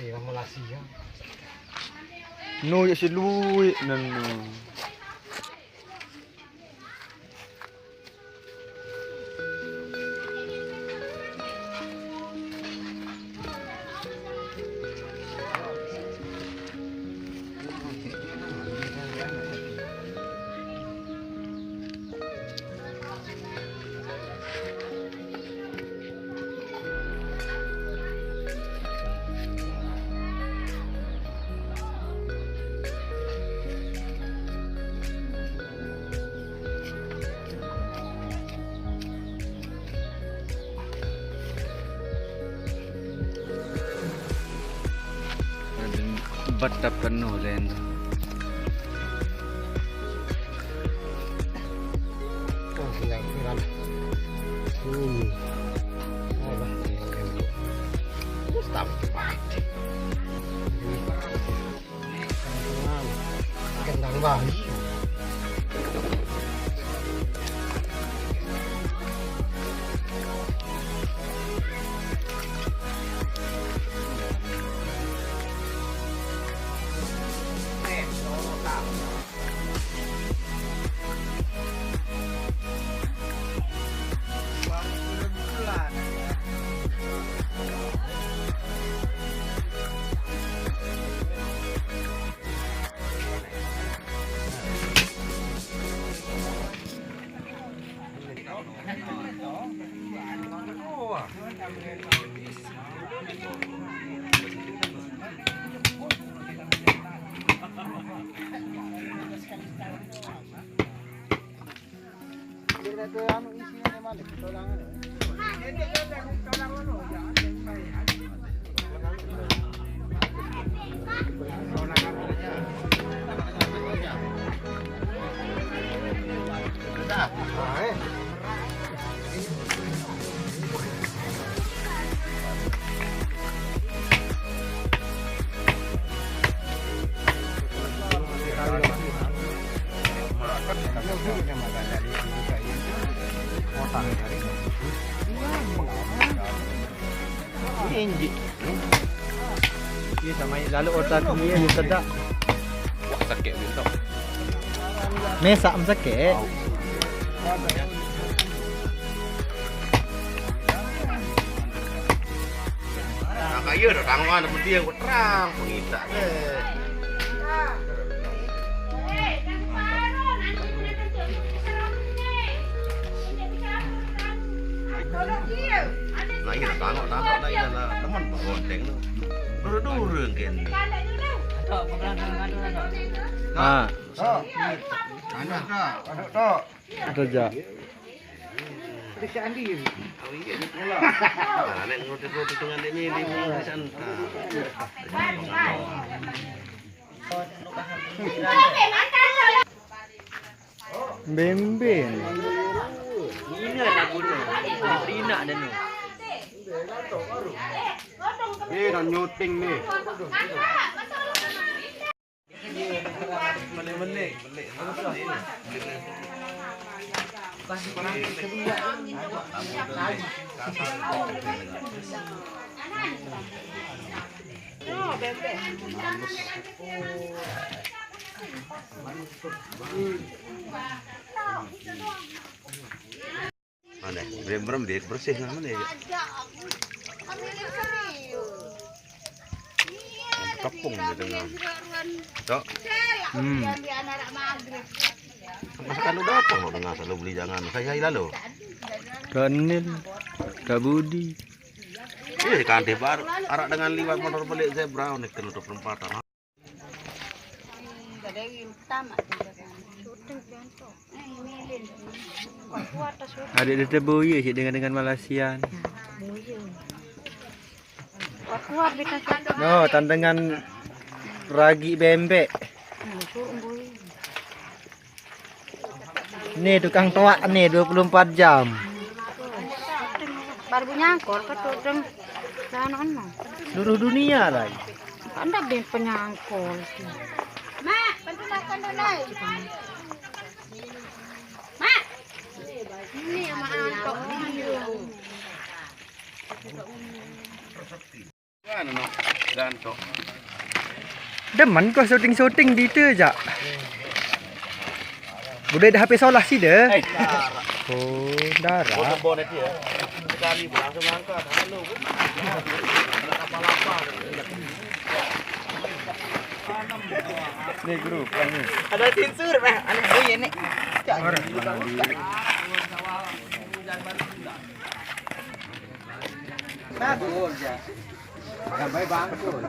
Sira Malaysia. No ya si lui nan. Bata penuh lain tu. Oh, silang viral. Apa? Stop. Kandang bayi. Inji. Iya sama lalu otak dia ni sedak. Wah sakit gitu. Mesak sakit. Nah kayu dah tangan apa dia buat terang pengitak ke. Nah iya dah tangok dah iya lah teman pengonteng tu. Duru-duru kan. Ah, Ada tak? Ada tak? ada je. Periksaan dia. Oh iya ni pula. Nah nek ngotot-ngotot dengan dia ni di sana. Bemben. Ini lah guna. Rina dan tu. Nak nyuting ni. Melik-melik. Mana? Berem dia bersih mana ya? Kapung dia dengan. Tok. Masakan udah apa lo dengan selalu beli jangan saya lalu. Kanil, Kabudi. Iya di kantin baru. Arak dengan liwat motor balik zebra nih kenutup perempatan. Adik dia terboya je dengan Malaysian. No, tantangan ragi bembek. Ni tukang toak ni 24 jam. Baru nyangkol ke tuh dem sana Seluruh dunia lah. Anda ben penyangkol. Mak, bantu makan dulu. Mak. Ini sama antok. Gantok. Demen kau syuting-syuting di tu aja. Budaya dah HP solah sih deh. Oh, darah. Bonet ya. Sekali langsung angkat. Halo. Nih grup ini. Ada tinsur, Pak. Aneh gue ini. Bagus ya. Gambar bangku.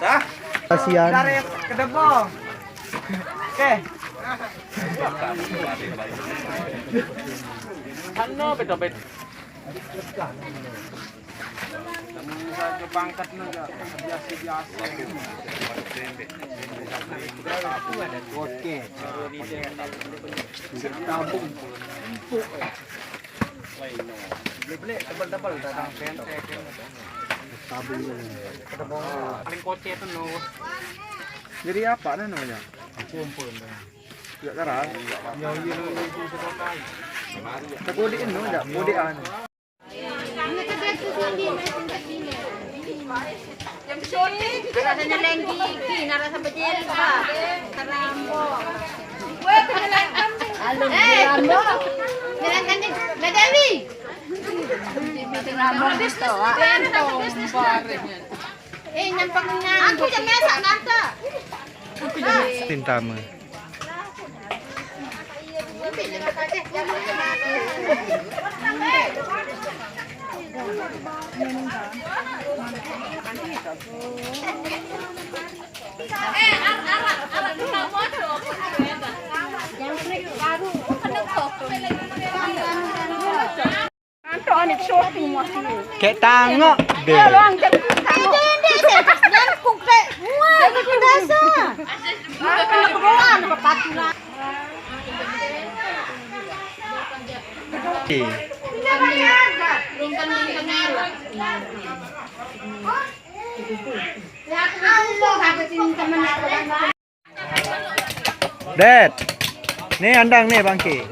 Sah? Kasihan. Ke depan. Oke. Ano beto-bet. Ke pangkat naga biasa-biasa. Ada oke. Tabung. Empuk. Beli tebal-tebal datang pentek. Tabung. Paling koce itu no. Jadi apa namanya? Kumpul. Tidak keras. Ya iya itu sekolah. Kekodein no, enggak kodean. Rasanya lengki, narasa bejel, Pak. Karambo. Halo, Karambo. Jalan-jalan, Mbak Dewi. Karambo gusto, nyampang nga. Aku jam mesa, nanta. Tintama. Kayak tangok deh. Dad, nih andang nih bangki.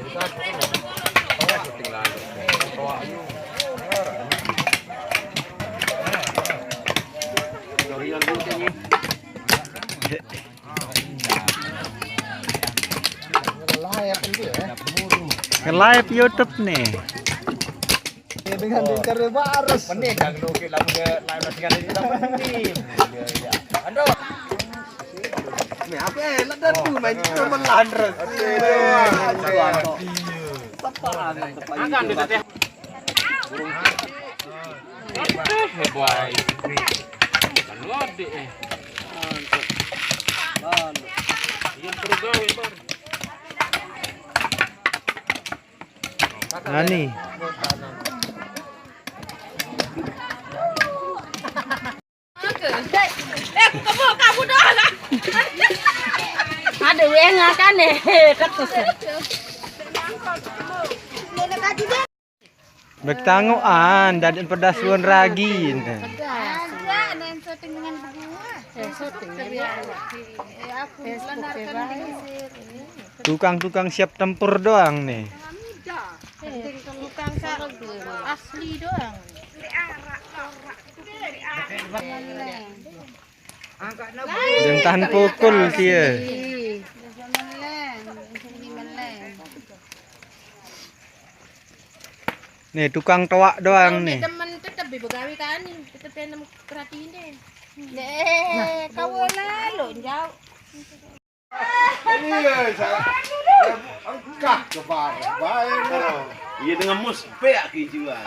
Live YouTube nih. Dengan dinter baru. Menik kan oke lah live dengan ini dapat tim. Ando. Ni apa ladan tu main teman landres. Akan dia teh. Boy. Lode eh. Yang pergawe bar. Nani. Kamu dah lah. Ada yang akan Bertanguan dan pedasuan ragi. Tukang-tukang siap tempur doang nih. Tukang asli doang. Dan tahan pukul sih ya. Nih tukang toak doang nih. Teman tetap begawi kan, tetap yang perhatiin deh. Nih, kau lalu jauh. Angkat ke bar. Baik. Iya dengan mus peak kijuan.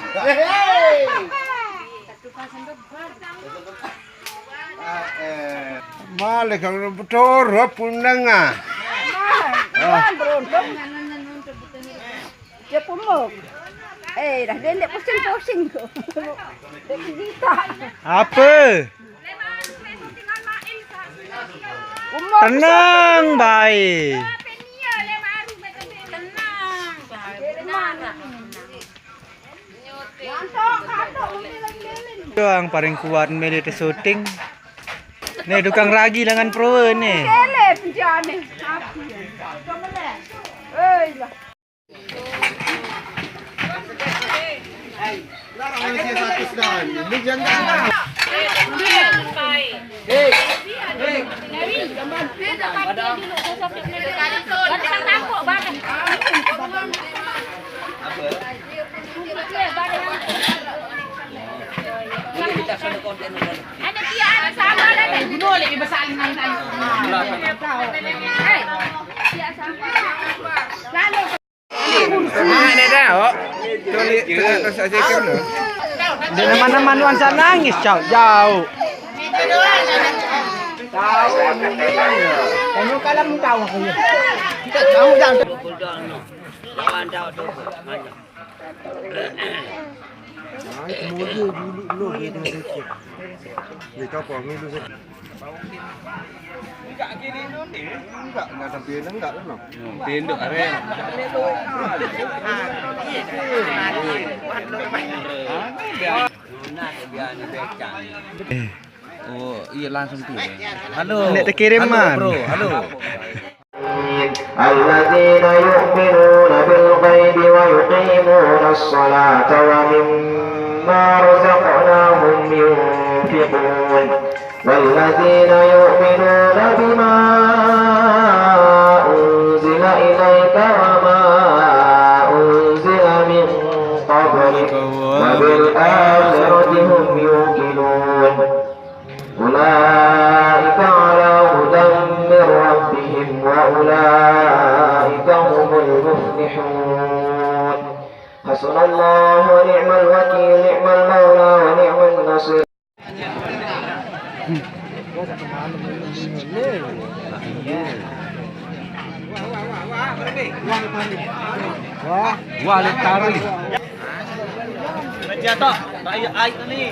Malik kalau betul punang ah. Dia pumuk. Dah dia nak pusing-pusing tu. Apa? Tenang, baik. Yang paling kuat meli te syuting. Nih tukang ragi dengan pro nih. Kele penjane. Eh lah. Ini jangan. Ada dia ada sama ada bunuh lagi bersaling lain. Lalu Ini dah, oh. Terus aja kan. Di mana-mana nuansa nangis jauh. Kamu kalam tahu aku. Kamu jangan. Kemudian dulu gitu sedikit. Kita pamit dulu sih. Enggak gini nih. Enggak ada pilihan enggak loh. Tinduk are. Oh, iya langsung tuh. Halo. Nek tekiriman. Halo, Bro. Halo. الذين يؤمنون بالغيب ويقيمون الصلاة ومما رزقناهم ينفقون والذين يؤمنون بما أنزل إليك وما أنزل من قبلك وبالآخرة هم يوقنون أولئك على هدى من ربهم وأولئك هم المفلحون حسن الله ونعم الوكيل نعم المولى ونعم النصير Wah, letari. Jatuh, air ni.